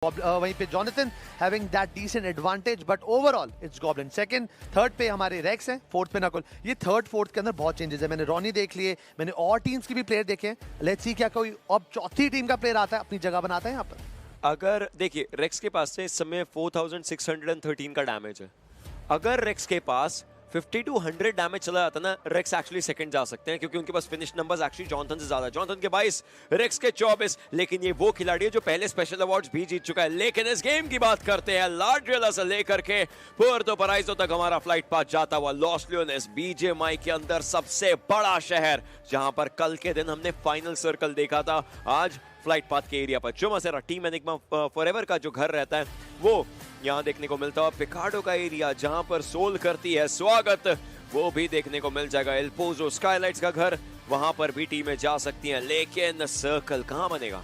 वहीं पे Jonathan having that decent advantage, but overall it's Goblin. Second third पे हमारे रेक्स हैं, फोर्थ पे नकुल। ये थर्ड फोर्थ के अंदर बहुत चेंजेस है। मैंने रॉनी देख लिए, मैंने और टीम्स के भी प्लेयर देखे हैं। लेट्स सी क्या कोई अब चौथी टीम का प्लेयर आता है, अपनी जगह बनाता है यहाँ पर। अगर देखिए रेक्स के पास से इस समय 4613 का डैमेज है। अगर रेक्स के पास 50 to 100 डैमेज चला जाता ना, रेक्स एक्चुअली सेकंड जा सकते हैं, क्योंकि उनके पास फिनिश नंबर्स एक्चुअली जॉनथन से ज्यादा है। जॉनथन के 22, रेक्स के 24, लेकिन ये वो खिलाड़ी है जो पहले स्पेशल अवार्ड्स भी जीत चुका है। लेकिन इस गेम की बात करते हैं, लाड्रियला से लेकर के पुर्तो पराइजो तक हमारा फ्लाइट पाथ जाता हुआ लॉस लियोनेस बीजेएमआई के अंदर सबसे बड़ा शहर, जहां पर कल के दिन हमने फाइनल सर्कल देखा था, आज फ्लाइट पाथ के एरिया पर चुमासेरा टीम एनिग्मा फॉरएवर का जो घर रहता है वो यहाँ देखने को मिलता है। पिकाडो का एरिया जहां पर सोल करती है स्वागत, वो भी देखने को मिल जाएगा। एल्पोजो स्काईलाइट्स का घर, वहां पर भी टीमें जा सकती हैं, लेकिन सर्कल कहां बनेगा?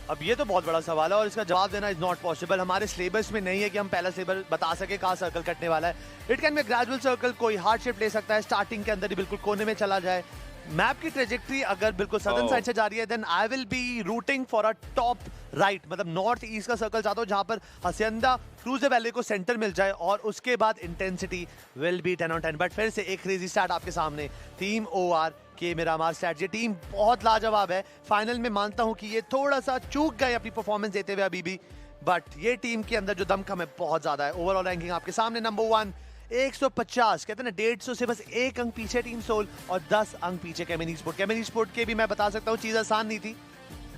अब ये तो बहुत बड़ा सवाल है और इसका जवाब देना इज नॉट पॉसिबल। हमारे सिलेबस में नहीं है कि हम पहला सिलेबस बता सके कहाँ सर्कल कटने वाला है। It can be gradual circle, कोई हार्ड शेप ले सकता है, स्टार्टिंग के अंदर ही बिल्कुल कोने में चला जाए। मैप की ट्रेजेक्ट्री अगर बिल्कुल सदर्न साइड से जा रही है, then I will be rooting for a top right, मतलब नॉर्थ ईस्ट का सर्कल चाहता हूँ जहां पर हसियंदा क्रूज वैली को सेंटर मिल जाए और उसके बाद intensity will be 10 on 10। But फिर से एक क्रेजी स्टार्ट आपके सामने, टीम ओआर के मिरामार स्टैट। ये टीम बहुत लाजवाब है। फाइनल में मानता हूं कि ये थोड़ा सा चूक गए अपनी परफॉर्मेंस देते हुए अभी भी, बट ये टीम के अंदर जो दमखम है बहुत ज्यादा है। ओवरऑल रैंकिंग आपके सामने, नंबर 1 150, कहते हैं ना 150 से बस 1 अंक पीछे टीम सोल और 10 अंक पीछे केमिनी स्पोर्ट। केमिनी स्पोर्ट के भी मैं बता सकता हूँ चीज आसान नहीं थी।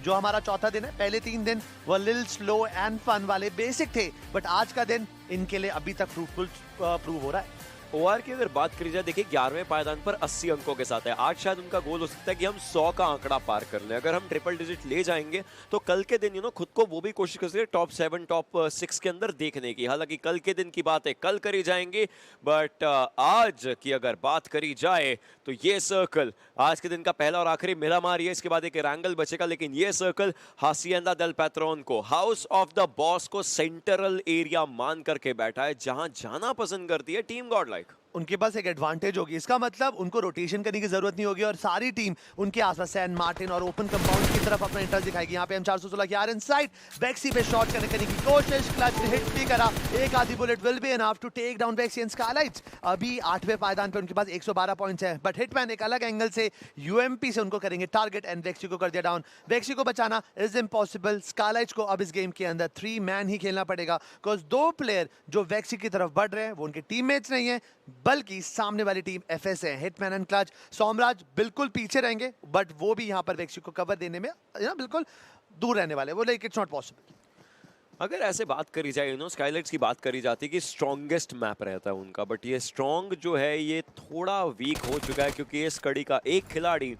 जो हमारा चौथा दिन है, पहले 3 दिन वो लिल स्लो एंड फन वाले बेसिक थे, बट आज का दिन इनके लिए अभी तक फ्रूटफुल प्रूव हो रहा है। ओआर की अगर बात करी जाए, देखिए 11वें पायदान पर 80 अंकों के साथ है। आज शायद उनका गोल हो सकता है कि हम 100 का आंकड़ा पार कर लें। अगर हम ट्रिपल डिजिट ले जाएंगे तो कल के दिन खुद को वो भी कोशिश कर सकते टॉप 7 टॉप 6 के अंदर देखने की। हालांकि कल के दिन की बात है, कल करी जाएंगी, बट आज की अगर बात करी जाए तो ये सर्कल आज के दिन का पहला और आखिरी मिरामार है। इसके बाद एक रैंगल बचेगा, लेकिन ये सर्कल हासिएंदा डेल पैट्रोन को, हाउस ऑफ द बॉस को सेंट्रल एरिया मान करके बैठा है, जहां जाना पसंद करती है टीम गॉडलाइक। उनके पास एक एडवांटेज होगी, इसका मतलब उनको रोटेशन करने की जरूरत नहीं होगी और सारी टीम उनके आसपास सैन मार्टिन और ओपन कंपाउंड की तरफ अपना इंटरेस्ट दिखाएगी। यहाँ पे हम 416 की आर इनसाइड वेक्सी पे शॉट करने की कोशिश, क्लच हिट भी करा, एक आधी bullet will be enough to take down Vexy and Skylights. अभी 8वें पायदान पे उनके पास 112 पॉइंट्स है, बट हिटमैन एक अलग एंगल से यूएमपी से उनको करेंगे टारगेट एंड वेक्सी को कर दिया डाउन। वेक्सी को बचाना इज इम्पॉसिबल। स्काईलाइट्स को अब इस गेम के अंदर 3 मैन ही खेलना पड़ेगा, बिकॉज 2 प्लेयर जो वेक्सी की तरफ बढ़ रहे हैं वो उनके टीममेट्स नहीं है, बल्कि सामने वाली टीम एफएस है। हिटमैन एंड क्लच, सोमराज बिल्कुल पीछे रहेंगे, बट वो भी यहां पर वेक्सी को कवर देने में बिल्कुल दूर रहने वाले, वो लाइक इट्स नॉट पॉसिबल। अगर ऐसे बात करी जाए, स्काईलाइट्स की बात करी जाती है कि स्ट्रॉन्गेस्ट मैप रहता है उनका, बट ये स्ट्रॉन्ग जो है ये थोड़ा वीक हो चुका है, क्योंकि इस कड़ी का एक खिलाड़ी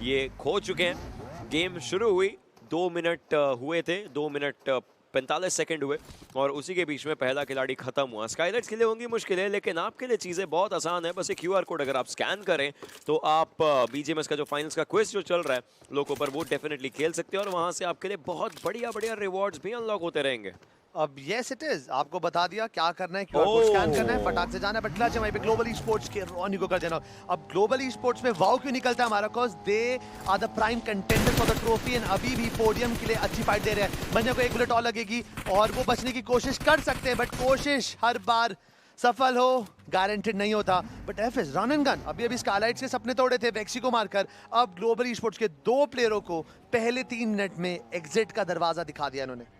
ये खो चुके हैं। गेम शुरू हुई 2 मिनट हुए थे, 2 मिनट 45 सेकंड हुए और उसी के बीच में पहला खिलाड़ी खत्म हुआ। स्काईलाइट्स के लिए होंगी मुश्किलें, लेकिन आपके लिए चीज़ें बहुत आसान है। बस एक क्यूआर कोड अगर आप स्कैन करें तो आप बीजेएमएस का जो फाइनल्स का क्विज जो चल रहा है लोगों पर, वो डेफिनेटली खेल सकते हैं और वहां से आपके लिए बहुत बढ़िया बढ़िया रिवॉर्ड्स भी अनलॉक होते रहेंगे। अब यस इट इज, आपको बता दिया क्या करना है, क्यूआर कोड स्कैन करना है, फटाक से जाना है, बट क्लच है वहीं पे ग्लोबल ई स्पोर्ट्स के रॉनी को कर देना। अब ग्लोबल ई स्पोर्ट्स में वाओ क्यों निकलता है हमारा, because they are the prime contender for the trophy and अभी भी पोडियम के लिए अच्छी फाइट दे रहे हैं। बंदे को 1 बुलेट और लगेगी और वो बचने की कोशिश कर सकते हैं, बट कोशिश हर बार सफल हो गारंटेड नहीं होता। But FS run and gun अभी स्काईलाइट्स के सपने तोड़े थे वेक्सी को मारकर, अब ग्लोबल ई स्पोर्ट्स के 2 प्लेयरों को पहले 3 मिनट में एग्जिट का दरवाजा दिखा दिया इन्होंने।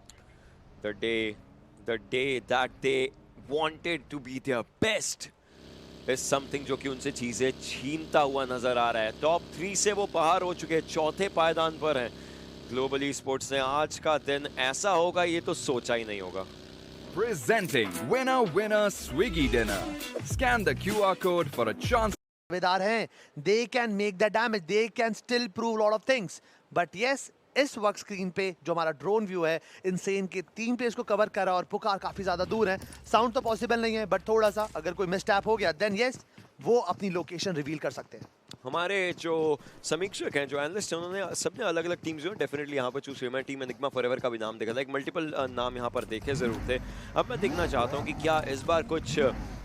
The day that they wanted to be their best is something जो कि उनसे चीजें छीनता हुआ नजर आ रहा है। टॉप 3 से वो बाहर हो चुके हैं, चौथे पायदान पर हैं ग्लोबल ई स्पोर्ट्स ने। आज का दिन ऐसा होगा ये तो सोचा ही नहीं होगा। Presenting winner Swiggy dinner. Scan the QR code for a chance. दावेदार हैं, they can make the damage, they can still prove lot of things, but yes, इस वक्त स्क्रीन पे जो हमारा ड्रोन व्यू है, इनसेन के 3 प्लेयर्स को कवर करा और पुकार काफी ज्यादा दूर है। साउंड तो पॉसिबल नहीं है, बट थोड़ा सा अगर कोई मिसटैप हो गया देन यस वो अपनी लोकेशन रिवील कर सकते हैं। हमारे जो समीक्षक हैं, जो एनालिस्ट हैं, उन्होंने सबने अलग अलग टीम्स जो है डेफिनेटली यहाँ पर चूज किया। मैं टीम एनिग्मा फॉरएवर का भी नाम देखा था, एक मल्टीपल नाम यहाँ पर देखे जरूर थे। अब मैं देखना चाहता हूँ कि क्या इस बार कुछ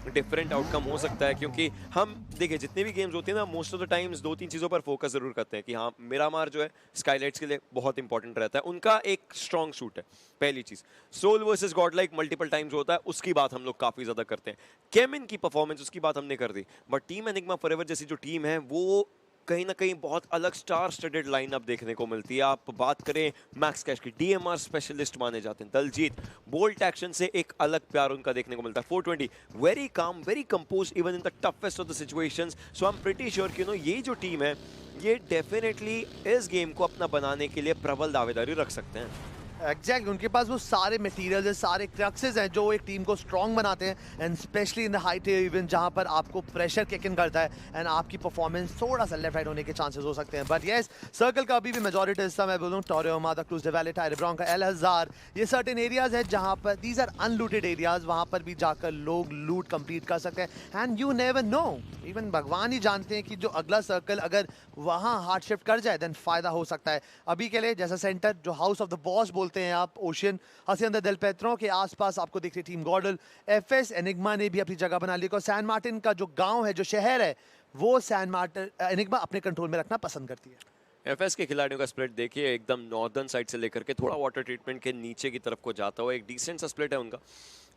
डिफरेंट आउटकम हो सकता है, क्योंकि हम देखिए जितने भी गेम्स होते हैं ना, मोस्ट ऑफ द टाइम्स 2-3 चीज़ों पर फोकस जरूर करते हैं कि हाँ मिरामार जो है स्काईलाइट्स के लिए बहुत इंपॉर्टेंट रहता है, उनका एक स्ट्रॉन्ग सूट है पहली चीज़। Soul versus Godlike multiple times होता है, उसकी बात हम लोग काफ़ी ज़्यादा करते हैं। केमिन की परफॉर्मेंस, उसकी बात हमने कर दी, बट टीम एनिग्मा फॉरएवर जैसी जो टीम है वो कहीं ना कहीं बहुत अलग स्टार स्टडेड लाइनअप देखने को मिलती है। आप बात करें मैक्स कैश की, डीएमआर स्पेशलिस्ट माने जाते हैं दलजीत, बोल्ट एक्शन से एक अलग प्यार उनका देखने को मिलता है। 420 very calm, very compose even in the toughest of the situations. So I am pretty sure कि ये जो टीम है ये डेफिनेटली इस गेम को अपना बनाने के लिए प्रबल दावेदारी रख सकते हैं। एग्जैक्टली, उनके पास वो सारे मटेरियल्स हैं, सारे क्रक्सेस हैं जो एक टीम को स्ट्रॉन्ग बनाते हैं, and specially in the high tier event जहां पर आपको प्रेशर किक इन करता है एंड आपकी परफॉर्मेंस थोड़ा सा लेफ्ट राइट होने के चांसेस हो सकते हैं। बट यस, सर्कल का अभी भी मेजॉरिटी हिस्सा मैं बोलूँ टोरियोमा, द क्रूज डेवेले, टायरब्रॉन का एल हजार, ये सर्टेन एरियाज है जहां पर दीज आर अनलूटेड एरियाज, वहां पर भी जाकर लोग लूट कंप्लीट कर सकते हैं। And you never know, even भगवान ही जानते हैं कि जो अगला सर्कल अगर वहां हार्ड शिफ्ट कर जाए देन फायदा हो सकता है। अभी के लिए जैसा सेंटर जो हाउस ऑफ द बॉस बोलते हैं आप, ओशियन हसियंदा देल पेत्रो के आसपास आपको दिख रही टीम गॉडल, एफएस एनिग्मा ने भी अपनी जगह बना ली और सैन मार्टिन का जो गांव है, जो शहर है, वो सैन मार्टिन एनिग्मा अपने कंट्रोल में रखना पसंद करती है। एफएस के खिलाड़ियों का स्प्लिट देखिए, एकदम नॉर्दर्न साइड से लेकर के थोड़ा वाटर ट्रीटमेंट के नीचे की तरफ को जाता हुआ एक डिसेंट सा स्प्लिट है उनका।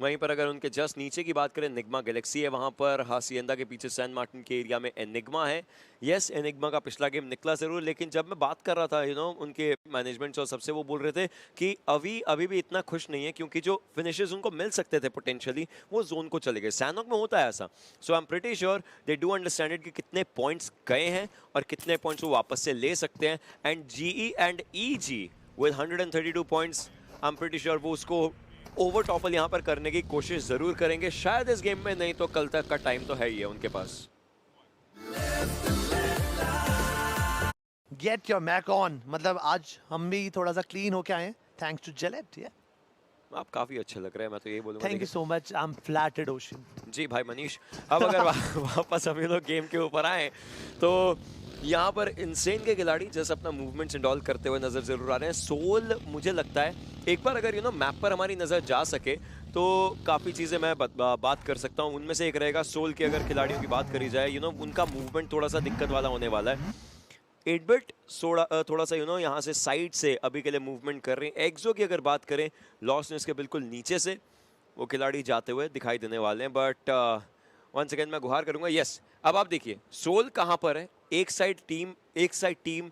वहीं पर अगर उनके जस्ट नीचे की बात करें, एनिग्मा गैलेक्सी है, वहां पर हासियंदा के पीछे सैन मार्टिन के एरिया में एनिग्मा है। यस, एनिग्मा का पिछला गेम निकला जरूर, लेकिन जब मैं बात कर रहा था उनके मैनेजमेंट और सबसे, वो बोल रहे थे कि अभी भी इतना खुश नहीं है क्योंकि जो फिनिशेस उनको मिल सकते थे पोटेंशियली वो जोन को चले गए। सैनॉक में होता है ऐसा। So I am pretty sure they do understand it कि कितने पॉइंट्स गए हैं और कितने पॉइंट्स वो वापस से ले सकते हैं। And GE and easy with 132 points, I am pretty sure वो उसको ओवर टॉपल यहाँ पर करने की कोशिश जरूर करेंगे, शायद इस गेम में, नहीं तो कल तक का टाइम तो है ही है उनके पास। गेट योर मैक ऑन, मतलब आज हम भी थोड़ा सा क्लीन होके आए हैं थैंक्स टू जेलेट। आप काफी अच्छे लग रहे हैं, मैं तो यही बोलूंगा। Thank you so much, I am flattered Ocean. जी भाई मनीष, अब अगर वापस हम लोग गेम के ऊपर आए तो यहाँ पर इंसेन के खिलाड़ी जैसे अपना मूवमेंट्स इंडॉल करते हुए नजर जरूर आ रहे हैं। सोल मुझे लगता है एक बार अगर मैप पर हमारी नजर जा सके तो काफ़ी चीज़ें मैं बात कर सकता हूँ। उनमें से एक रहेगा सोल के, अगर खिलाड़ियों की बात करी जाए उनका मूवमेंट थोड़ा सा दिक्कत वाला होने वाला है। 8-बिट थोड़ा सा यहाँ से साइड से अभी के लिए मूवमेंट कर रहे हैं। एक्सो की अगर बात करें, लॉसनेस के बिल्कुल नीचे से वो खिलाड़ी जाते हुए दिखाई देने वाले हैं। बट वन सेकेंड मैं गुहार करूंगा। यस, अब आप देखिए सोल कहाँ पर है, एक साइड टीम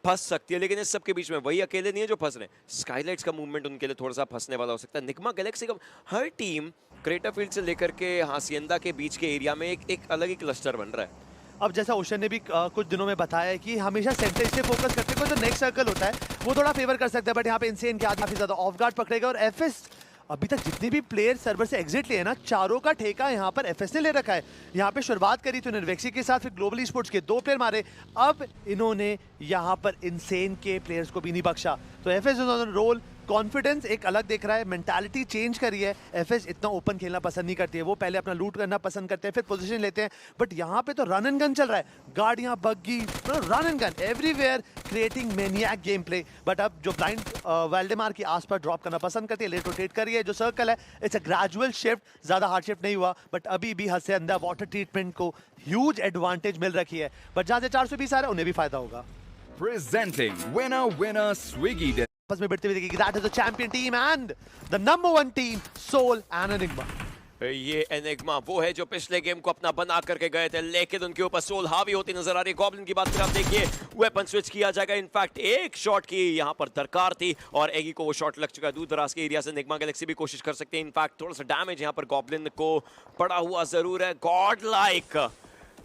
फंस सकती है, लेकिन इस सब के बीच में वही अकेले नहीं है जो फंस रहे हैं। स्काईलाइट्स का मूवमेंट उनके लिए थोड़ा सा फंसने वाला हो सकता है। निग्मा गैलेक्सी का हर टीम क्रेटर फील्ड से लेकर के हासियंदा के बीच के एरिया में एक अलग ही क्लस्टर बन रहा है। अब जैसा ओशन ने भी कुछ दिनों में बताया है कि हमेशा सेंटर से फोकस करते हुए जो नेक्स्ट सर्कल होता है वो थोड़ा फेवर कर सकता है, बट यहाँ पे इंसेन के आज काफी ज्यादा ऑफ गार्ड पकड़ेगा। और एफएस अभी तक जितने भी प्लेयर सर्वर से एग्जिट लिए ना, चारों का ठेका यहाँ पर एफएस ने ले रखा है। यहाँ पे शुरुआत करी थी निर्वेक्सी के साथ, फिर ग्लोबल स्पोर्ट्स के 2 प्लेयर मारे, अब इन्होंने यहाँ पर इंसेन के प्लेयर्स को भी नहीं बख्शा। तो एफएस उन्होंने रोल कॉन्फिडेंस एक अलग दिख रहा है, मेंटालिटी चेंज करी है। एफएस इतना ओपन खेलना पसंद नहीं करती है, वो पहले अपना लूट करना पसंद करते हैं, फिर पोजीशन लेते हैं। बट यहाँ पे तो रन एंड गन चल रहा है, गाड़ियाँ, buggy, run and gun everywhere, creating maniac game play. But अब जो ब्लाइंड वेल्डेमार की आसपास ड्रॉप करना पसंद करती है, लेट रोटेट करी है। जो सर्कल है इट्स अ ग्रेजुअल शिफ्ट, ज्यादा हार्ड शिफ्ट नहीं हुआ, बट अभी भी हद से अंदर वाटर ट्रीटमेंट को ह्यूज एडवांटेज मिल रखी है। बट जहाँ से 420 आ रहा है उन्हें भी फायदा होगा। Presenting winner Swiggy Dinner. आपस में बढ़ती हुई देखिए, that is the champion team and the number 1 team, Soul and Enigma. ये एनिग्मा वो है जो पिछले गेम को अपना बना करके गए थे, लेकिन उनके ऊपर सोल हावी होती नजर आ रही है। गॉब्लिन की बात करें, आप देखिए वेपन स्विच किया जाएगा। इनफैक्ट एक शॉट की यहाँ पर दरकार थी और एगी को वो शॉट लग चुका है। दूर दराज के एरिया से एनिग्मा गैलेक्सी भी कोशिश कर सकते हैं। इनफैक्ट थोड़ा सा डैमेज यहाँ पर गॉब्लिन को पड़ा हुआ जरूर है। गॉड लाइक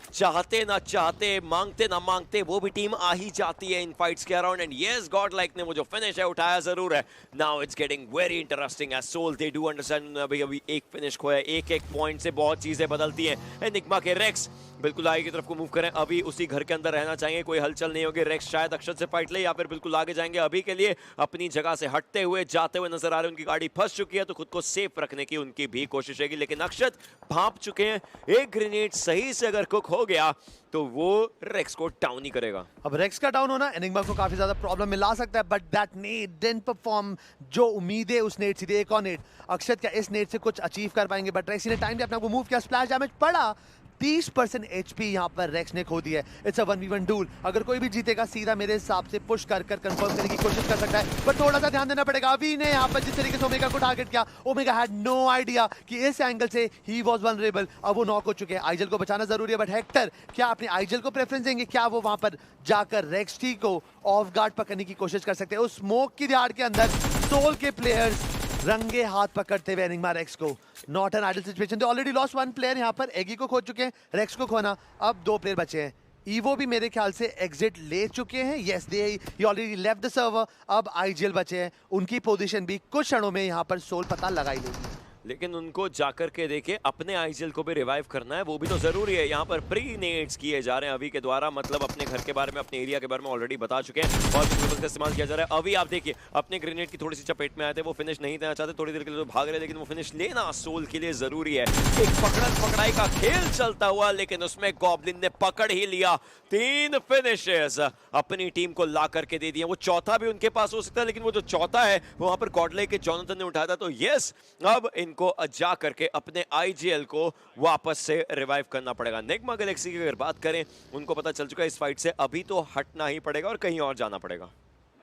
चाहते ना चाहते, मांगते ना मांगते, वो भी टीम आ ही जाती है इन फाइट्स के around. And yes, God Like ने वो जो फिनिश है उठाया जरूर है। Now it's getting very interesting as Soul they do understand अभी एक फिनिश खोया, एक पॉइंट से बहुत चीजें बदलती हैं। एनिग्मा के रेक्स बिल्कुल आगे की तरफ को मूव करें, अभी उसी घर के अंदर रहना चाहिए, कोई हलचल नहीं होगी। रेक्स शायद अक्षत से फाइट ले या फिर बिल्कुल आगे जाएंगे। अभी के लिए अपनी जगह से हटते हुए जाते हुए नजर आ रहे हैं। उनकी गाड़ी फंस चुकी है तो खुद को सेफ रखने की उनकी भी कोशिश रहेगी, लेकिन अक्षत भांप चुके हैं। एक ग्रेनेड सही से अगर कुक हो गया तो वो रेक्स को डाउन ही करेगा। अब रेक्स का डाउन होना एनिग्मा को काफी ज्यादा प्रॉब्लम में ला सकता है, but that net didn't perform. जो उम्मीदें उस नेट से थी, एक और नेट अक्षत क्या इस नेट से कुछ अचीव कर पाएंगे, बट रेक्स ने टाइम पे अपने आप को मूव किया, स्प्लैश डैमेज पड़ा, 30% HP यहाँ पर रेक्स ने खो दिया है। इट्स अ 1v1 डूल, अगर कोई भी जीतेगा सीधा मेरे हिसाब से पुश कर कंफर्म करने की कोशिश कर सकता है, पर थोड़ा सा ध्यान देना पड़ेगा। अभी ने यहाँ पर जिस तरीके से ओमेगा को टारगेट किया, ओमेगा हैड नो आइडिया कि इस एंगल से ही वाज वल्नरेबल। अब वो नॉक हो चुके हैं, आइजल को बचाना जरूरी है, बट हेक्टर क्या अपने आइजल को प्रेफरेंस देंगे? क्या वो वहां पर जाकर रेक्स टी को ऑफ गार्ड पकड़ने की कोशिश कर सकते हैं? उस स्मोक की झाड़ के अंदर सोल के प्लेयर्स रंगे हाथ पकड़ते हुए एनिग्मा रेक्स को। Not an ideal situation, they already lost one player यहाँ पर, एगी को खो चुके हैं, रेक्स को खोना, अब 2 प्लेयर बचे हैं। ईवो भी मेरे ख्याल से एग्जिट ले चुके हैं, yes they he already left the server. अब आईजीएल बचे हैं, उनकी पोजीशन भी कुछ क्षणों में यहाँ पर सोल पता लगा ही लेगी। लेकिन उनको जाकर के देखे अपने आईजीएल को भी रिवाइव करना है, वो भी तो जरूरी है। यहाँ पर प्री नेट्स किए जा रहे हैं अभी के द्वारा, मतलब अपने घर के बारे में, अपने एरिया के बारे में ऑलरेडी बता चुके हैं और का इस्तेमाल किया जा रहा है। अभी आप देखिए अपने ग्रेनेड की थोड़ी सी चपेट में आए थे, वो फिनिश नहीं देना चाहते, थोड़ी देर के लिए तो भाग रहे, लेकिन वो फिनिश लेना सोल के लिए जरूरी है। एक पकड़न पकड़ाई का खेल चलता हुआ, लेकिन उसमें गॉब्लिन ने पकड़ ही लिया। 3 फिनिशेस अपनी टीम को ला करके दे दिए। वो चौथा भी उनके पास हो सकता है, लेकिन वो जो चौथा है वो वहां पर गॉडलाइक के जॉनथन ने उठाया था। तो यस, अब इनको जा करके अपने आईजीएल को वापस से रिवाइव करना पड़ेगा। निग्मा गैलेक्सी की अगर बात करें, उनको पता चल चुका है इस फाइट से अभी तो हटना ही पड़ेगा और कहीं और जाना पड़ेगा।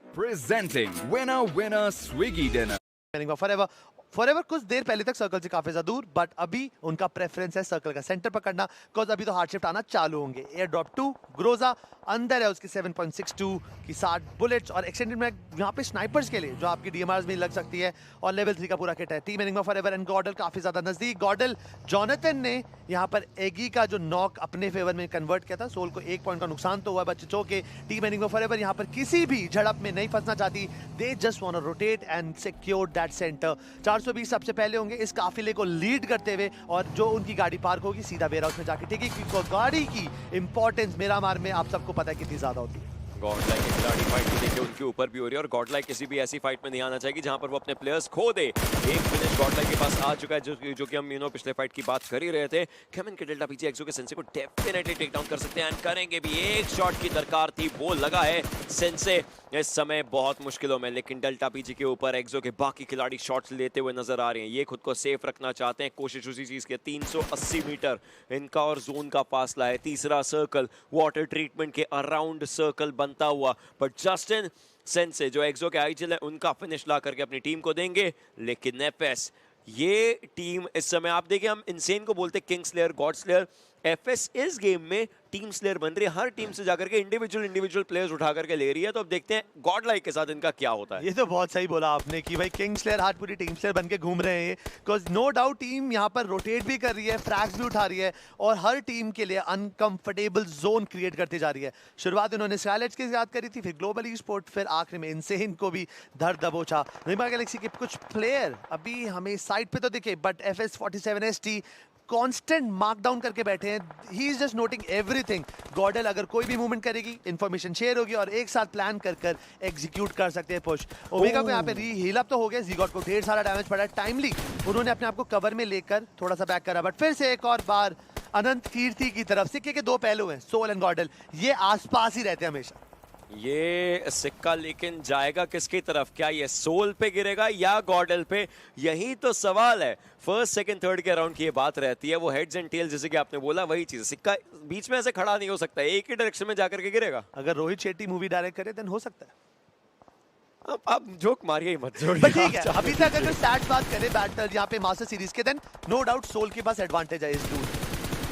Presenting Winner Winner Swiggy Dinner. Enigma forever कुछ देर पहले तक सर्कल से काफी ज्यादा दूर, बट अभी उनका प्रेफरेंस है सर्कल का सेंटर पकड़ना, बिकॉज अभी तो हार्ड शिफ्ट आना चालू होंगे। एयर ड्रॉप 2 ग्रोजा अंदर है, उसके 7.62 की 60 बुलेट्स और एक्सटेंडेड मैग यहाँ पे स्नाइपर्स के लिए जो आपकी डीएमआरस में लग सकती है, और लेवल 3 का पूरा किट है। टीम एनिग्मा फॉरएवर एंड गॉडल काफी ज्यादा नजदीक। गॉडल जॉनथन ने यहाँ पर एगी का जो नॉक अपने फेवर में कन्वर्ट किया था, सोल को 1 पॉइंट का नुकसान तो हुआ, बच्चे चौके। टीम एनिग्मा फॉरएवर यहाँ पर किसी भी झड़प में नहीं फंसना चाहती, they just want to rotate and secure that centre. 420 सबसे पहले होंगे इस काफिले को लीड करते हुए, और जो उनकी गाड़ी पार्क होगी सीधा वेयर हाउस में जाके ठीक है, क्योंकि गाड़ी की इंपॉर्टेंस मेरा मार में आप सबको पता है कितनी ज्यादा होती है। गॉडलाइक की खिलाड़ी फाइट भी देखिए उनके ऊपर भी हो रही है, और गॉडलाइक किसी भी ऐसी फाइट में नहीं आना चाहिए जहां पर वो अपने प्लेयर्स खो दे। एक फिनिश गॉडलाइक के पास आ चुका है, जो कि हम पिछले फाइट की बात कर ही रहे थे। केमिन के डेल्टा पीछे एक्सो के सेंसे को डेफिनेटली टेक डाउन कर सकते हैं, एंड करेंगे भी। एक शॉट की दरकार थी, वो लगा है। सेंसे इस समय बहुत मुश्किलों में, लेकिन डेल्टा पीछे के ऊपर एक्सो के बाकी खिलाड़ी शॉट्स लेते हुए नजर आ रहे हैं। ये खुद को सेफ रखना चाहते हैं, कोशिश उसी चीज की। 380 मीटर इनका और जोन का फासला है। तीसरा सर्कल वाटर ट्रीटमेंट के अराउंड सर्कल बनता हुआ, जस्टिन सेंसे जो एक्सो के आईजीएल है उनका फिनिश ला करके अपनी टीम को देंगे। लेकिन एफएस ये टीम इस समय, आप देखिए हम इनसेन को बोलते king slayer, God slayer, FS इस गेम में टीम स्लेयर बन रही है। हर टीम से जाकर के इंडिविजुअल प्लेयर्स उठा करके ले रही है। तो अब देखते हैं गॉडलाइक के साथ इनका क्या होता है। ये तो बहुत सही बोला आपने कि भाई किंग स्लेयर आज पूरी टीम स्लेयर बन के घूम रहे हैं, बिकॉज नो डाउट टीम यहाँ पर रोटेट भी कर रही है, फ्रैग्स भी उठा रही है, और हर टीम के लिए अनकंफर्टेबल जोन क्रिएट करती जा रही है। शुरुआत उन्होंने स्काईलाइट्स की याद करी थी, फिर ग्लोबल ई स्पोर्ट, फिर आखिर में इनसेन को भी धर दबोचा। एनिग्मा गैलेक्सी के कुछ प्लेयर अभी हमें साइड पे तो दिखे, बट FS47ST कांस्टेंट मार्कडाउन करके बैठे हैं। He is just noting everything. GodL अगर कोई भी मूवमेंट करेगी, इंफॉर्मेशन शेयर होगी, और एक साथ प्लान कर एग्जीक्यूट कर सकते हैं पुश। ओमेगा को यहाँ पे हील अप तो हो गया, ज़ीगॉट को ढेर सारा डैमेज पड़ा है। टाइमली उन्होंने अपने आप को कवर में लेकर थोड़ा सा बैक करा, बट फिर से एक और बार अनंत कीर्ति की तरफ। सिक्के के 2 पहलू हैं, सोल एंड गॉडल, ये आसपास ही रहते हैं हमेशा। ये सिक्का लेकिन जाएगा किसकी तरफ? क्या ये सोल पे गिरेगा या गॉडल पे? यही तो सवाल है। फर्स्ट सेकंड थर्ड के राउंड की ये बात रहती है, वो हेड्स एंड टेल जैसे कि आपने बोला वही चीज। सिक्का बीच में ऐसे खड़ा नहीं हो सकता, एक ही डायरेक्शन में जाकर के गिरेगा। अगर रोहित शेट्टी मूवी डायरेक्ट करे देन हो सकता है। आप जोक मारिए ही मत, बट ठीक है, अभी तक अगर स्टैट्स बात करें बैटल यहाँ पे मास्टर सीरीज के, देन नो डाउट सोल के पास एडवांटेज है इस दूर।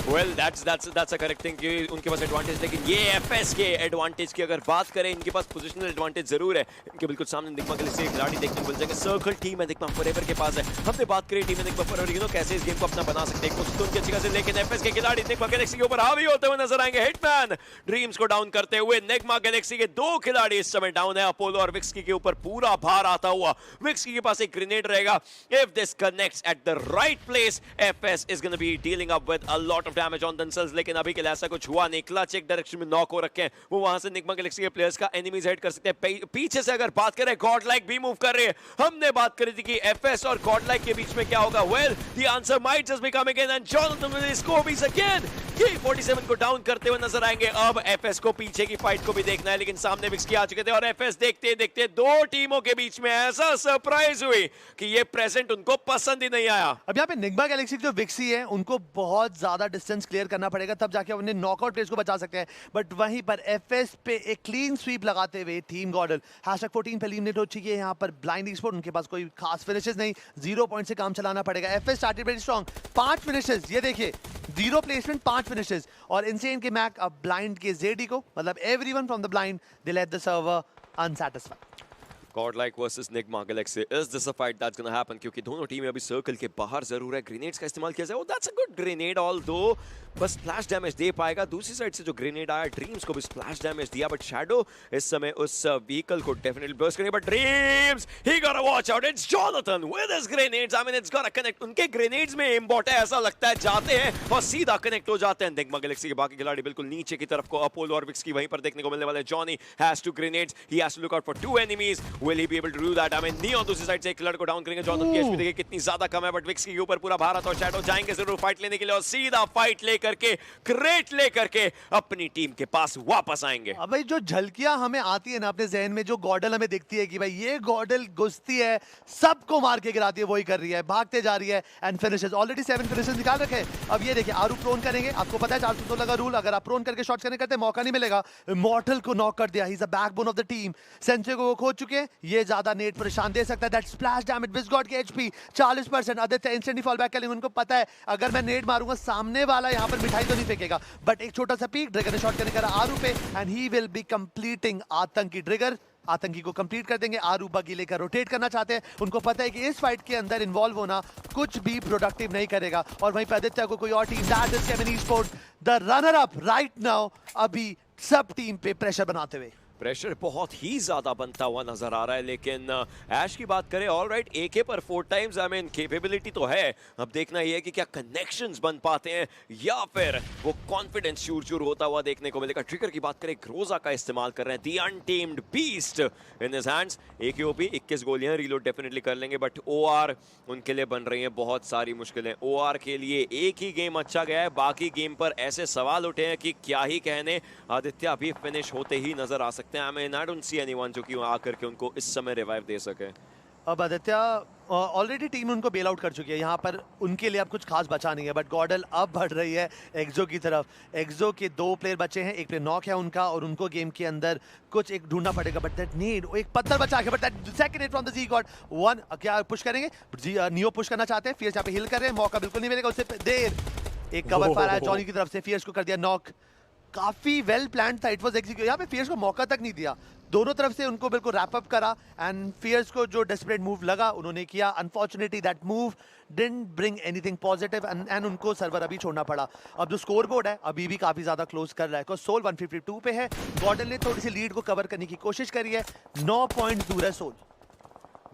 Well that's a correct thing कि उनके पास एडवांटेज, लेकिन ये एफएस के एडवांटेज की अगर बात करें, इनके पास पोजीशनल एडवांटेज जरूर है। इनके बिल्कुल सामने निग्मा गैलेक्सी एक खिलाड़ी देखने को मिल जाएगा। सर्कल टीम है निग्मा फॉरएवर के पास है। हमने बात करी टीम निग्मा फॉरएवर कैसे इस गेम को अपना बना सकते हैं, कोशिश तो उनकी अच्छी खासी, लेकिन एफएस के खिलाड़ी निग्मा गैलेक्सी के ऊपर हावी होते हुए नजर आएंगे। हिटमैन ड्रीम्स को डाउन करते हुए निग्मा गैलेक्सी के 2 खिलाड़ी इस समय डाउन है। अपोलो और विक्सकी के ऊपर पूरा भार आता हुआ। विक्सकी के पास एक ग्रेनेड रहेगा। If this connects at the right place, FS is gonna be dealing up with a lot of damage on themselves. लेकिन अभी के लिए ऐसा कुछ हुआ नहीं। क्लच एक डायरेक्शन में नॉक हो रखे हैं, वो वहां से निग्मा गैलेक्सी के प्लेयर्स का एनिमीज हेड कर सकते हैं। पीछे से अगर बात करें, गॉडलाइक भी मूव कर रहे हैं। हमने बात करी थी कि एफएस और गॉडलाइक के बीच में क्या होगा। Well the answer might just be coming in, and Jonathan will score again. K47 को डाउन करते हुए नजर आएंगे। अब एफएस को पीछे की फाइट को भी देखना है, लेकिन सामने विक्स की आ चुके थे और एफएस देखते देखते दो टीमों के बीच में ऐसा सरप्राइज हुई कि ये प्रेजेंट उनको पसंद ही नहीं आया। अब यहाँ पे निग्मा गैलेक्सी जो विक्सी है उनको बहुत ज्यादा डिस्टेंस क्लियर करना पड़ेगा, तब जाके अपने नॉकआउट प्लेयर्स को बचा सकते हैं। बट वहीं पर एफएस पे एक क्लीन स्वीप लगाते हुए टीम गॉडल #14 पे एलिमिनेट हो चुकी है। यहाँ पर ब्लाइंड स्पोर्ट उनके पास कोई खास फिनिशेस नहीं, 0 पॉइंट से काम चलाना पड़ेगा। FS started very strong, 5 finishes, ये देखिए 0 प्लेसमेंट 5 फिनिशेस। और इनसेन के मैक अब ब्लाइंड के जेडी को, मतलब everyone from the Blind, they let the server unsatisfied. Godlike versus Nigma Galaxy. Is this a fight that's gonna happen? क्योंकि दोनों टीमें अभी सर्कल के बाहर जरूर है। ग्रेनेड्स का इस्तेमाल किया जाए, that's a good grenade, although बस स्प्लैश डैमेज दे पाएगा। दूसरी साइड से जो ग्रेनेड आया, ड्रीम्स को भी स्प्लैश डैमेज दिया, बट शैडो इस समय उस व्हीकल को डेफिनेटली बर्स्ट करेंगे। But dreams, he gotta watch out. It's Jonathan with his grenades. I mean, it's gotta connect. उनके ग्रेनेड्स में एम्बॉट है, ऐसा लगता है जाते हैं और सीधा कनेक्ट हो जाते हैं। Nigma Galaxy के बाकी खिलाड़ी बिल्कुल नीचे की तरफ को अपोलो और विक्स की वहीं पर देखने को मिलने वाले। Johnny has 2 grenades. He has to look out for 2 enemies. Will he be able to do that? I mean, Neon दूसरी साइड से एक खिलाड़ी को डाउन करेंगे। जॉनथन की एचपी देखिए कितनी ज्यादा कम है, बट विक्स के ऊपर पूरा भारत और शैडो जाएंगे जरूर फाइट लेने के लिए और सीधा फाइट लेकर के, क्रेट लेकर के अपनी टीम के पास वापस आएंगे। अब भाई जो झलकियां हमें आती है ना अपने जहन में, जो गॉडल हमें दिखती है कि भाई ये गॉडल घुसती है, सबको मार के गिराती है, वही कर रही है, भागते जा रही है एंड फिनिशेस। ऑलरेडी 7 फिनिशेस निकाल रखे हैं। अब ये देखिए आरू प्रोन करेंगे, आपको पता है 416 का रूल, अगर आप प्रोन करके शॉट्स करते मौका नहीं मिलेगा। इमॉर्टल को नॉक कर दिया, he is the backbone of the team. Sensei को वो खो चुके हैं, ये ज्यादा नेट परेशान दे सकता है। दैट स्प्लैश डैमेज, विस्गॉड की HP 40%। Aditya instantly fall back करेंगे, उनको पता है अगर मैं नेट मारूंगा सामने वाला यहाँ पर मिठाई तो नहीं फेंकेगा। बट एक छोटा सा पीक, ड्रैगन ने शॉट करने का आरू पे and he will be completing आतंकी ट्रिगर। आतंकी को कंप्लीट कर देंगे। आरू बगी लेकर रोटेट करना चाहते हैं, उनको पता है कि इस फाइट के अंदर इन्वॉल्व होना कुछ भी प्रोडक्टिव नहीं करेगा। और वहीं पर आदित्य को कोई और team, that is Chemin Sports, the runner up right now, अभी सब टीम पे प्रेशर बनाते हुए। प्रेशर बहुत ही ज्यादा बनता हुआ नजर आ रहा है, लेकिन ऐश की बात करें, ऑलराइट एके पर 4 टाइम्स, आई मीन केपेबिलिटी तो है। अब देखना ये है कि क्या कनेक्शंस बन पाते हैं या फिर वो कॉन्फिडेंस चूर होता हुआ देखने को मिलेगा। ट्रिगर की बात करें, ग्रोजा का इस्तेमाल कर रहे हैं, the untamed beast in his hands. AK OP 21 गोलियां, रीलोड डेफिनेटली कर लेंगे, बट ओआर उनके लिए बन रही है बहुत सारी मुश्किलें। ओआर के लिए एक ही गेम अच्छा गया है, बाकी गेम पर ऐसे सवाल उठे हैं कि क्या ही कहने। आदित्य अभी फिनिश होते ही नजर आ सकते हैं। I mean, I don't see anyone जो कि आकर के उनको इस समय रिवाइव दे सके। अब आदित्य ऑलरेडी टीम उनको बेल आउट कर चुकी है, यहाँ पर उनके लिए अब कुछ खास बचा नहीं है। बट गॉडल अब बढ़ रही है एक्सो की तरफ। एक्सो के 2 प्लेयर बचे हैं, एक प्लेयर नॉक है उनका और उनको गेम के अंदर कुछ एक ढूंढना पड़ेगा। बट दैट नीड, एक पत्थर बचा के, but that second hit from the G God 1। क्या पुश करेंगे? नियो पुश करना चाहते हैं, फियर्स यहाँ पे हिल कर रहे हैं, मौका बिल्कुल नहीं मिलेगा उससे देर। एक कवर फायर है जॉनी की तरफ से, फियर्स को कर दिया नॉक। काफी वेल प्लान्ड था, इट वाज एग्जीक्यूट। यहाँ पे फियर्स को मौका तक नहीं दिया, दोनों तरफ से उनको बिल्कुल रैप अप करा एंड फियर्स को जो डेस्परेट मूव लगा उन्होंने किया। Unfortunately that move didn't bring anything positive and उनको सर्वर अभी छोड़ना पड़ा। अब जो स्कोर बोर्ड है अभी भी काफी ज्यादा क्लोज कर रहा है, बिकॉज़ सोल 152 पे है। गॉडल ने थोड़ी सी लीड को कवर करने की कोशिश करी है, 9 पॉइंट दूर है सोल।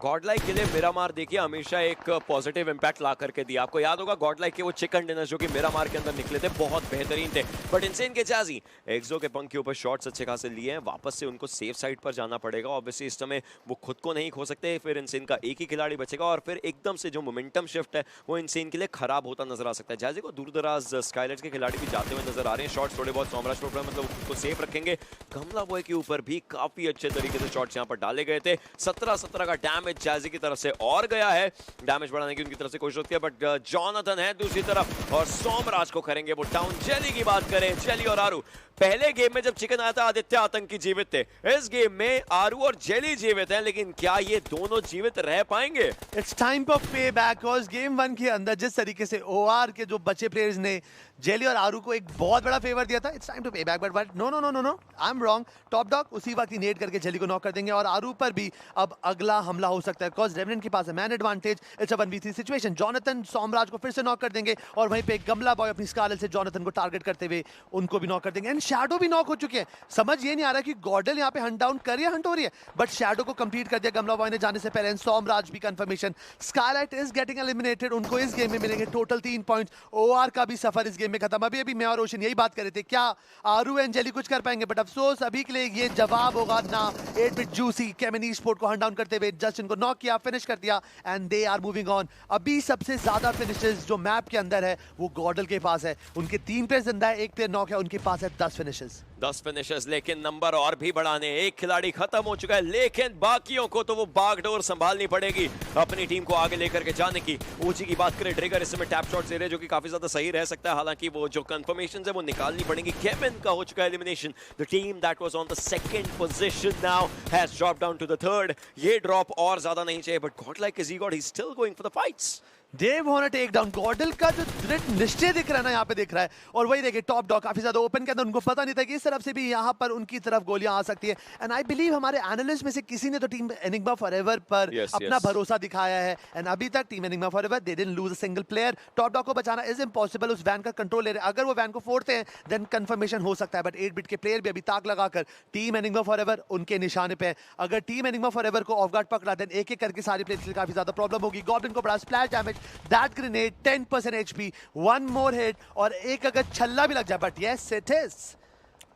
गॉडलाइक के लिए मिरामार देखिए हमेशा एक पॉजिटिव इंपैक्ट ला करके दिया। आपको याद होगा गॉडलाइक के वो चिकन डिनर जो कि मिरामार के अंदर निकले थे, बहुत बेहतरीन थे। बट इनसेन के जाजी एक्सो के पंख के ऊपर शॉट्स अच्छे खासे लिए हैं, वापस से उनको सेफ साइड पर जाना पड़ेगा। ऑब्वियसली इस समय वो खुद को नहीं खो सकते, फिर इनसेन का एक ही खिलाड़ी बचेगा और फिर एकदम से जो मोमेंटम शिफ्ट है वो इनसेन के लिए खराब होता नजर आ सकता है। जाजी को दूर दराज स्काईलाइट्स के खिलाड़ी भी जाते हुए नजर आ रहे हैं, शॉट्स थोड़े बहुत सोमराज पर मतलब खुद को सेफ रखेंगे। कमला बॉय के ऊपर भी काफी अच्छे तरीके से शॉट्स यहाँ पर डाले गए थे। 17 का डैमेज जाजी की तरफ से और गया है, डैमेज बढ़ाने की उनकी तरफ से कोशिश होती है, बट जॉनथन है दूसरी तरफ और सोमराज को करेंगे वो डाउन। जेली की बात करें, जेली और आरू, पहले गेम में जब चिकन आया था आदित्य आतंकी जीवित थे, इस गेम में आरू और जेली जीवित हैं, लेकिन क्या ये दोनों जीवित रह पाएंगे? इट्स टाइम फॉर पे बैक, बिकॉज़ गेम 1 के अंदर जिस तरीके से ओआर के जो बचे प्लेयर्स ने जेली और आरू को एक बहुत बड़ा फेवर दिया था, it's time to pay back. But no no no no no, I am wrong. Top Dog उसी वक्त ही नेट करके जेली को नॉक कर देंगे और आरू पर भी अब अगला हमला हो सकता है, बिकॉज़ रेवेनेंट के पास है man advantage. It's a 1v3 situation. Jonathan Somraj को फिर से नॉक कर देंगे और वहीं पे गमला बॉय अपनी स्कारलेट से जॉनथन को टारगेट करते हुए उनको भी नॉक कर देंगे। एंड शैडो भी नॉक हो चुके हैं। समझ ये नहीं आ रहा कि गॉडल यहाँ पे हंट डाउन कर या हंट हो रही है, बट शैडो को कंप्लीट कर दिया गमला बॉय ने जाने से पहले। सोमराज भी confirmation, Skylight is getting eliminated, उनको इस गेम में मिलेंगे टोटल 3 पॉइंट्स। ओआर का भी सफर इस गेम में खत्म। अभी मैं और रोशन यही बात कर रहे थे, क्या आरू एंजेली कुछ कर पाएंगे, बट अफसोस अभी के लिए ये जवाब होगा ना। 8-बिट जूसी केमिनी स्पोर्ट को हंट डाउन करते हुए जस्ट इनको नॉक किया, फिनिश कर दिया, and they are moving on. अभी सबसे ज्यादा फिनिशेस जो मैप के अंदर है वो गॉडल के पास है। उनके 3 प्लेयर जिंदा है, 1 प्लेयर नॉक है, उनके पास है 10 फिनिशेस। 10 फिनिशेस, लेकिन नंबर और भी बढ़ाने। एक खिलाड़ी खत्म हो चुका है, लेकिन बाकियों को तो वो बागडोर संभालनी पड़ेगी अपनी टीम को आगे लेकर के जाने की। ओजी की बात करें, ट्रिगर इस समय टैप शॉट ले रहे हैं, जो कि काफी ज्यादा सही रह सकता है। हालांकि वो जो कंफर्मेशन है वो निकालनी पड़ेंगी। केविन का हो चुका है elimination. The team that was on the second position now has drop down to the third. ये ड्रॉप और ज्यादा नहीं चाहिए, but Godlike is he still going for the fights. They want to take down. GodL का जो दृढ़ निश्चय दिख रहा है ना, यहाँ पे दिख रहा है। और वही देखिए, टॉप डॉग काफी ज्यादा ओपन के अंदर, उनको पता नहीं था कि इस तरफ से भी यहाँ पर उनकी तरफ गोलियां आ सकती है। एंड आई बिलीव हमारे एनालिस्ट में से किसी ने तो टीम एनिग्मा फॉरएवर पर अपना भरोसा दिखाया है। एंड अभी तक team Enigma forever they didn't lose a single player. Top dog को बचाना इज इम्पॉसिबल। उस वैन का कंट्रोल ले रहे हैं, अगर वो वैन को फोड़ते हैं देन कंफर्मेशन हो सकता है, बट 8-बिट के प्लेयर भी अभी ताक लगाकर टीम एनिग्मा फॉरएवर उनके निशाने पे है। अगर टीम एनिग्मा फॉरएवर को ऑफ गार्ड पकड़ा देन एक एक करके सारी प्लेयर्स के लिए काफी ज्यादा प्रॉब्लम होगी। गॉब्लिन को बड़ा splash damage, that grenade 10% HP, 1 more hit, और एक अगर छल्ला भी लग जाए, but yes it is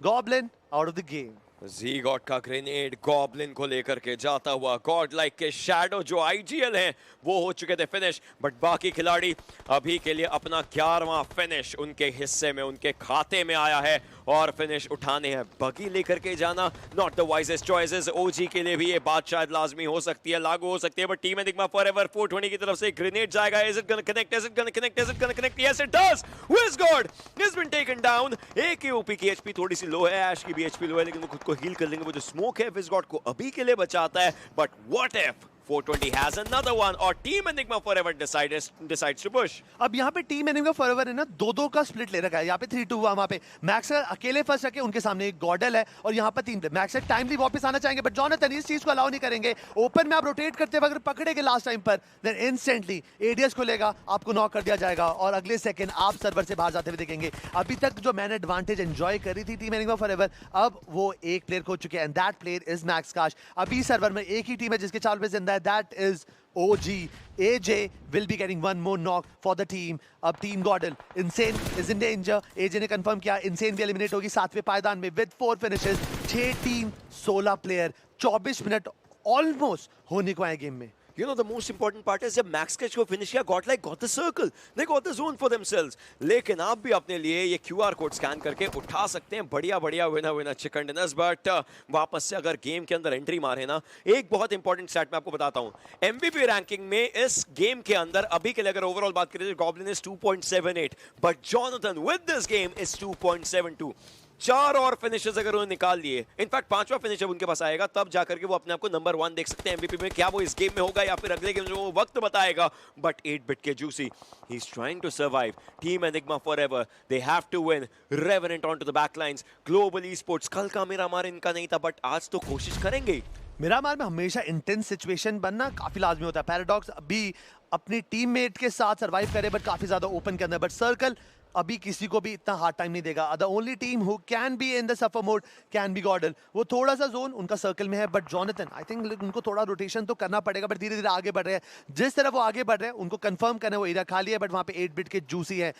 Goblin out of the game. ज़ीगॉट का ग्रेनेड गॉब्लिन को लेकर के जाता हुआ। गॉड लाइक के शैडो जो IGL हैं वो हो चुके थे फिनिश, बट बाकी खिलाड़ी अभी के लिए अपना 11वां फिनिश उनके हिस्से में, उनके खाते में आया है और फिनिश उठाने हैं। बगी लेकर के जाना नॉट द वाइजेस्ट चॉइसेस। ओजी के लिए भी ये बात शायद लाजमी हो सकती है, लागू हो सकती है, बट टीम एनिग्मा फॉरएवर 420 की तरफ से ग्रेनेड जाएगा। Is it gonna connect, is it gonna connect, is it gonna connect? Yes it does. Wizgard has been taken down. एक ही ओपी की एचपी थोड़ी सी लो है, ऐश की भी एचपी लो है, लेकिन वो खुद को हील कर लेंगे। वो जो स्मोक है विज़गार्ड को अभी के लिए बचाता है, but what if 420 has another one और team Enigma forever decides to push। अब यहाँ पे टीम एनिग्मा फॉरएवर है ना, 2-2 का स्प्लिट ले रखा है। यहाँ पे 3-2 हुआ, वहाँ पे मैक्स अकेले फंस रखे, उनके सामने एक गॉडल है, और यहाँ पर 3 मैक्स टाइमली वापस आना चाहेंगे, बट जॉनथन इस चीज को अलाउ नहीं करेंगे। ओपन में आप रोटेट करते वक्त पकड़ेंगे लास्ट टाइम पर, देन इंस्टेंटली एडीएस खुलेगा, आपको नॉक कर दिया जाएगा, और अगले सेकंड आप सर्वर से बाहर जाते हुए देखेंगे। अभी तक जो मैंने एडवांटेज एंजॉय करी थी टीम एनिग्मा फॉरएवर, अब वो एक प्लेयर खो चुके हैं, and that player is max काश। अभी सर्वर में एक ही टीम है जिसके 4 पे जिंदा है, that is OG. AJ will be getting one more knock for the team. अब team गॉडल, Insane is in danger. AJ ने कंफर्म किया, Insane भी एलिमिनेट होगी 7वें पायदान में with 4 finishes। 6 team 16 player, 24 minute almost होने को आए गेम में। You know the most important part is जब मैक्स कैच को फिनिश किया, Godlike got the circle, they got the zone for themselves। लेकिन आप भी अपने लिए ये QR कोड स्कैन करके उठा सकते हैं बढ़िया बढ़िया विनर चिकन डिनर्स, बट वापस से अगर गेम के अंदर एंट्री मारे ना, एक बहुत इंपॉर्टेंट स्टैट मैं आपको बताता हूँ। MVP रैंकिंग में इस गेम के अंदर अभी के लिए अगर ओवरऑल बात करें तो goblin is 2.78, but Jonathan with this game is 2.72। 4 और फिनिशेस अगर उन्होंने निकाल लिए, इनफैक्ट 5वां फिनिश जब उनके पास आएगा तब जाकर के वो अपने आप को नंबर 1 देख सकते हैं MVP में। क्या वो इस गेम में होगा या फिर अगले गेम में, वो वक्त बताएगा, बट 8-बिट के Juicy he is trying to survive. Team Enigma forever they have to win. Revenant on to the backlines. Global Esports कल का मिरामार इनका नहीं था, बट आज तो कोशिश करेंगे। मिरामार में हमेशा इंटेंस सिचुएशन बनना काफी लाजमी होता है। पैराडॉक्स अभी अपनी टीममेट के साथ सर्वाइव करे, बट काफी ज्यादा ओपन के अंदर, बट सर्कल अभी किसी को भी इतना हार्ड टाइम नहीं देगा। The only team who can be in the suffer mode can be GodL. वो थोड़ा सा जोन उनका सर्कल में है, बट जॉनथन आई थिंक उनको थोड़ा रोटेशन तो करना पड़ेगा, बट धीरे धीरे आगे बढ़ रहे हैं। जिस तरह वो आगे बढ़ रहे हैं उनको कंफर्म करना, वो एरिया खाली है, बट वहां पे 8-बिट के जूसी है।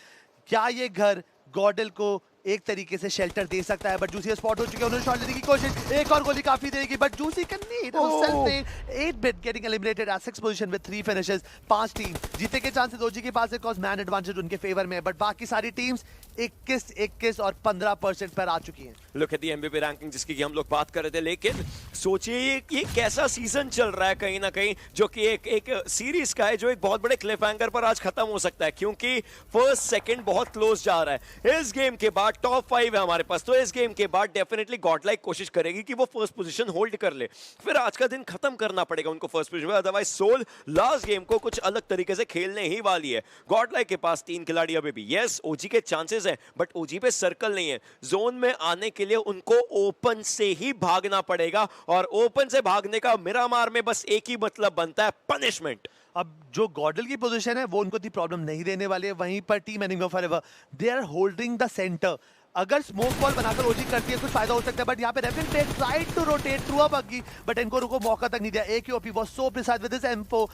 क्या ये घर गॉडल को एक तरीके से शेल्टर दे सकता है? बट जूसी स्पॉट हो चुके हैं, उन्होंने शॉट लेने की कोशिश, एक और गोली काफी देगी, but Juicy can need self 8-बिट getting eliminated at 6th position with 3 finishes. 5 team जीते के चांसेस ओजी के पास है, बिकॉज़ मैन एडवांटेज उनके फेवर में है, बट बाकी सारी टीम्स 21 और 15% पर आ चुकी हैं। Look at the MVP ranking जिसकी कि हम लोग बात कर रहे थे, लेकिन सोचिए ये कैसा सीजन चल रहा है कहीं ना कहीं, जो कि एक सीरीज का है जो एक बहुत बड़े क्लिफ हैंगर पर आज खत्म हो सकता है, क्योंकि फर्स्ट सेकंड बहुत क्लोज जा रहा है। इस गेम के बाद टॉप 5 है हमारे पास, तो इस गेम के बाद डेफिनेटली गॉडलाइक कोशिश करेगी कि वो फर्स्ट पोजीशन होल्ड कर ले, फिर आज का दिन खत्म करना पड़ेगा उनको फर्स्ट पोजीशन में, अदरवाइज सोल लास्ट गेम को कुछ अलग तरीके से खेलने ही वाली है। गॉडलाइक के पास 3 खिलाड़ी अभी भी, यस ओजी के चांसेस है, बट ओजी पे सर्कल नहीं है। जोन में आने के लिए उनको ओपन से ही भागना पड़ेगा, और ओपन से भागने का मिरामार में बस एक ही मतलब बनता है, पनिशमेंट। अब जो गॉडल की पोजीशन है वो उनको इतनी प्रॉब्लम नहीं देने वाली है। वहीं पर team Enigma forever they are holding the centre. अगर स्मोक बॉल बनाकर ओजी करती है कुछ फायदा हो सकता है, बट यहाँ पे Revenant tried to rotate through a buggy, but Encore को मौका तक नहीं दिया। AQOP was so precise with his M4,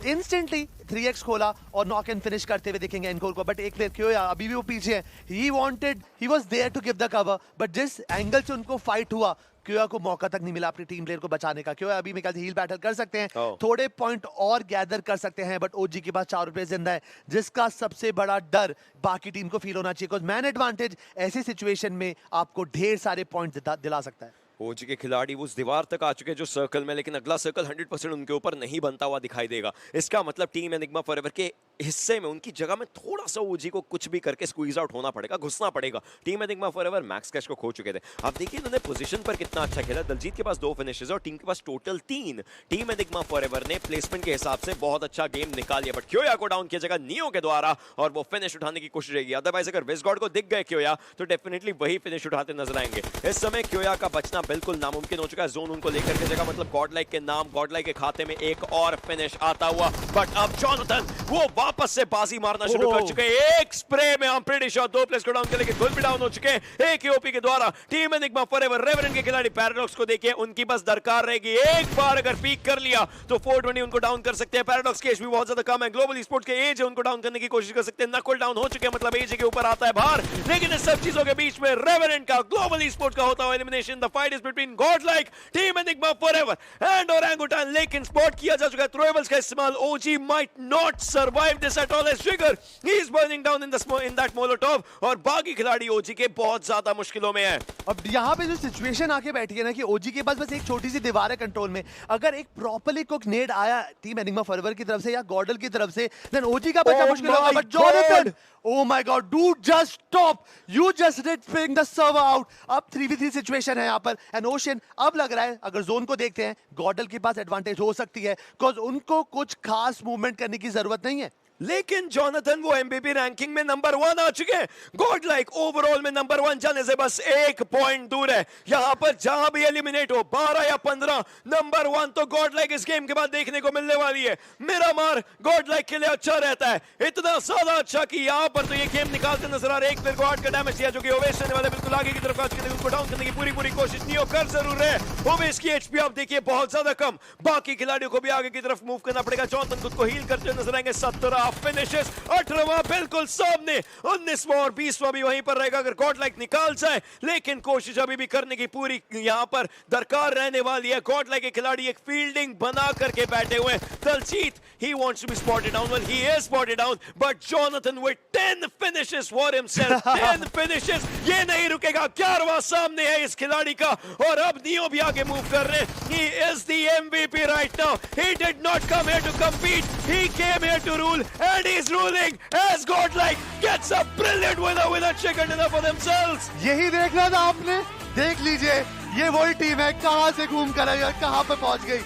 instantly 3x खोला और नॉक एंड फिनिश करते हुए देखेंगे एनकोर को। बट एक प्लेयर क्यों यार, अभी भी वो पीछे है। He was there to give the cover, but जिस एंगल से उनको फाइट हुआ, क्योया को मौका तक नहीं मिला अपनी टीम प्लेयर को बचाने का। क्योया अभी मेरे ख्याल से हील बैटल कर सकते हैं, थोड़े पॉइंट और गैदर कर सकते हैं, बट ओजी के पास 4 रुपए जिंदा है, जिसका सबसे बड़ा डर बाकी टीम को फील होना चाहिए, बिकॉज़ मैन एडवांटेज ऐसी सिचुएशन में आपको ढेर सारे पॉइंट दिला सकता है। ओजी के खिलाड़ी उस दीवार तक आ चुके हैं जो सर्कल में, लेकिन अगला सर्कल 100% उनके ऊपर नहीं बनता हुआ दिखाई देगा। इसका मतलब टीम एनिग्मा फॉरएवर के हिस्से में, उनकी जगह में थोड़ा सा ओजी को कुछ भी करके स्क्वीज आउट होना पड़ेगा, घुसना पड़ेगा। Team Enigma forever max cash को खो चुके थे। अब देखिए इन्होंने पोजीशन पर कितना अच्छा खेला। दलजीत के पास 2 फिनिशेस और टीम के पास टोटल 3। टीम एनिग्मा फॉरएवर ने प्लेसमेंट के हिसाब से बहुत अच्छा गेम निकाल लिया, बट क्योया को डाउन किया जगह नियो के द्वारा और वो फिनिश उठाने की कोशिश रहेगी। अदरवाइज अगर विजगॉड को दिख गए क्योया तो डेफिनेटली वही फिनिश उठाते नजर आएंगे। इस समय क्योया का बचना बिल्कुल नामुमकिन हो चुका है। जोन उनको लेकर के जगह, मतलब गॉडलाइक के नाम, गॉडलाइक के खाते में एक और फिनिश आता हुआ, बट अब जॉनथन वो वापस से बाजी मारना शुरू कर चुके हैं। एक स्प्रे में हम प्रीटी श्योर 2 प्लेयर्स को डाउन कर लेके खुद भी डाउन हो चुके हैं AQOP के द्वारा। टीम एनिग्मा फॉरएवर रेवेनेंट के खिलाड़ी पैराडॉक्स को देखिए, उनकी बस दरकार रहेगी एक बार अगर पीक कर लिया तो 420 उनको डाउन कर सकते हैं। पैराडॉक्स के एचपी बहुत ज्यादा कम है, ग्लोबल स्पोर्ट्स के एज है, उनको डाउन करने की कोशिश कर सकते हैं। नकुल डाउन हो चुके हैं, मतलब एज के ऊपर आता है बाहर, लेकिन इस सब चीजों के बीच में रेवेनेंट का ग्लोबल स्पोर्ट्स का होता हुआ elimination. The fight is between Godlike, team Enigma forever and orangutan, लेकिन स्पॉट किया जा चुका है थ्रोएबल्स का इस्तेमाल। OG might not survive this at all, edge trigger he is burning down in that Molotov, और बाकी खिलाड़ी OG के बहुत ज्यादा मुश्किलों में है। अब यहाँ पे जो सिचुएशन आके बैठी है ना कि OG के पास बस एक छोटी सी दीवार है कंट्रोल में, अगर एक प्रॉपर्ली कुक नेड आया टीम एनिग्मा फॉरएवर की तरफ से या गॉडल की तरफ से, देन OG का बचा मुश्किल होगा। But Jonathan, oh my god dude, just stop, you just did bring the server out। अब 3v3 सिचुएशन है यहाँ पर एंड ओशन। अब लग रहा है अगर जोन को देखते हैं गॉडल के पास एडवांटेज हो सकती है, बिकॉज उनको कुछ खास मूवमेंट करने की जरूरत नहीं है। लेकिन जॉनथन वो एमबीपी रैंकिंग में नंबर 1 आ चुके हैं, गॉडलाइक ओवरऑल में नंबर 1 जाने से बस 1 पॉइंट दूर है। यहां पर जहां भी एलिमिनेट हो 12 या 15, नंबर 1 तो गॉडलाइक इस गेम के बाद देखने को मिलने वाली है। मेरा मार गॉडलाइक के लिए अच्छा रहता है, इतना ज्यादा अच्छा कि यहां पर तो ये गेम निकालते नजर आ रहे हैं। एक प्लेयर को 8 का डैमेज दिया, जो कि ओवेश रहने वाले बिल्कुल आगे की तरफ आ चुके हैं, उनको डाउन करने की पूरी कोशिश नियो कर जरूर रहे। ओवेश की एचपी आप देखिए बहुत ज्यादा कम, बाकी खिलाड़ियों को भी आगे की तरफ मूव करना पड़ेगा। जॉनथन खुद को हील करते हुए नजर आएंगे। 17 फिनिशेस, 18वां बिल्कुल सामने, 19वां और 20वां भी वहीं पर रहेगा अगर गॉडलाइक निकाल जाए, लेकिन कोशिश अभी भी करने की पूरी यहां पर दरकार रहने वाली है। गॉडलाइक के खिलाड़ी एक फील्डिंग बना करके बैठे हुए हैं। Daljit, he wants to be spotted down, well he is spotted down, but Jonathan with 10 finishes for himself, 10 finishes, ये नहीं रुकेगा। 11वां सामने है इस खिलाड़ी का, और अब नियो भी आगे मूव कर रहे हैं। He is the MVP right now, he did not come here to compete, he came here to rule and he is ruling as Godlike gets a brilliant winner chicken dinner for themselves। यही देखना था आपने, देख लीजिए ये वही team है, कहां से घूम कर आई और कहां पे पहुंच गई।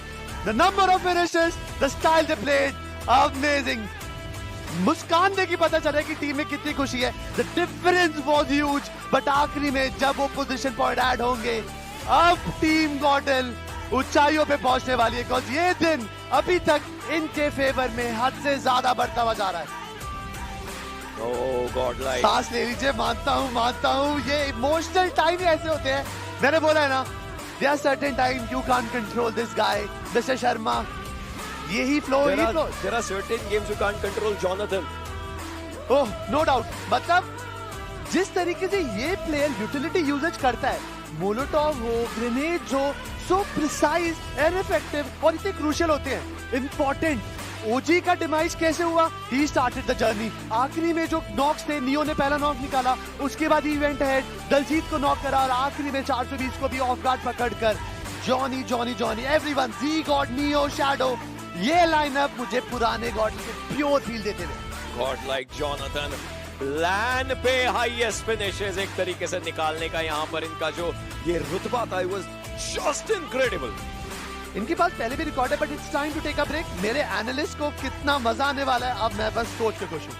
The number of finishes, the style they played, amazing। मुस्कान देखी पता चला कि टीम में कितनी खुशी है। The difference was huge, but आखिरी में जब वो पोजीशन पॉइंट ऐड होंगे, अब टीम गॉडल ऊंचाइयों पे पहुंचने वाली है, बिकॉज़ ये दिन अभी तक इनके फेवर में हद से ज्यादा बढ़ता हुआ जा रहा है। Oh Godlike, सांस ले लीजिए, मानता हूँ ये इमोशनल टाइम ऐसे होते हैं। मैंने बोला है ना, there are certain times you can't control this guy, Mr. Sharma। यही flow, there are certain games you can't control Jonathan। Oh no doubt, मतलब जिस तरीके से ये प्लेयर यूटिलिटी यूजेज करता है, मोलोटोव हो, ग्रेनेड हो, सो प्रिसाइज एंड इफेक्टिव और इतने क्रूशियल होते हैं, इंपॉर्टेंट। ओजी का डिमाइस कैसे हुआ? He started the journey. आखिरी में जो नॉक्स थे, नियो ने पहला नॉक निकाला, उसके बाद इवेंट है, दलजीत को नॉक करा, और आखिरी में 420 को भी ऑफ गार्ड पकड़कर जॉनी एवरीवन, जी गॉड, नियो, शैडो, ये लाइनअप मुझे पुराने गॉड के प्योर फील देते थे। गॉडलाइक जॉनथन लैन पे हाईएस्ट फिनिशेस एक तरीके से निकालने का यहाँ पर इनका जो ये रुतबा था, it was just incredible। इनके पास पहले भी रिकॉर्ड है, but it's time to take a break. मेरे एनालिस्ट को कितना मजा आने वाला है, अब मैं बस सोच के खुश हूँ।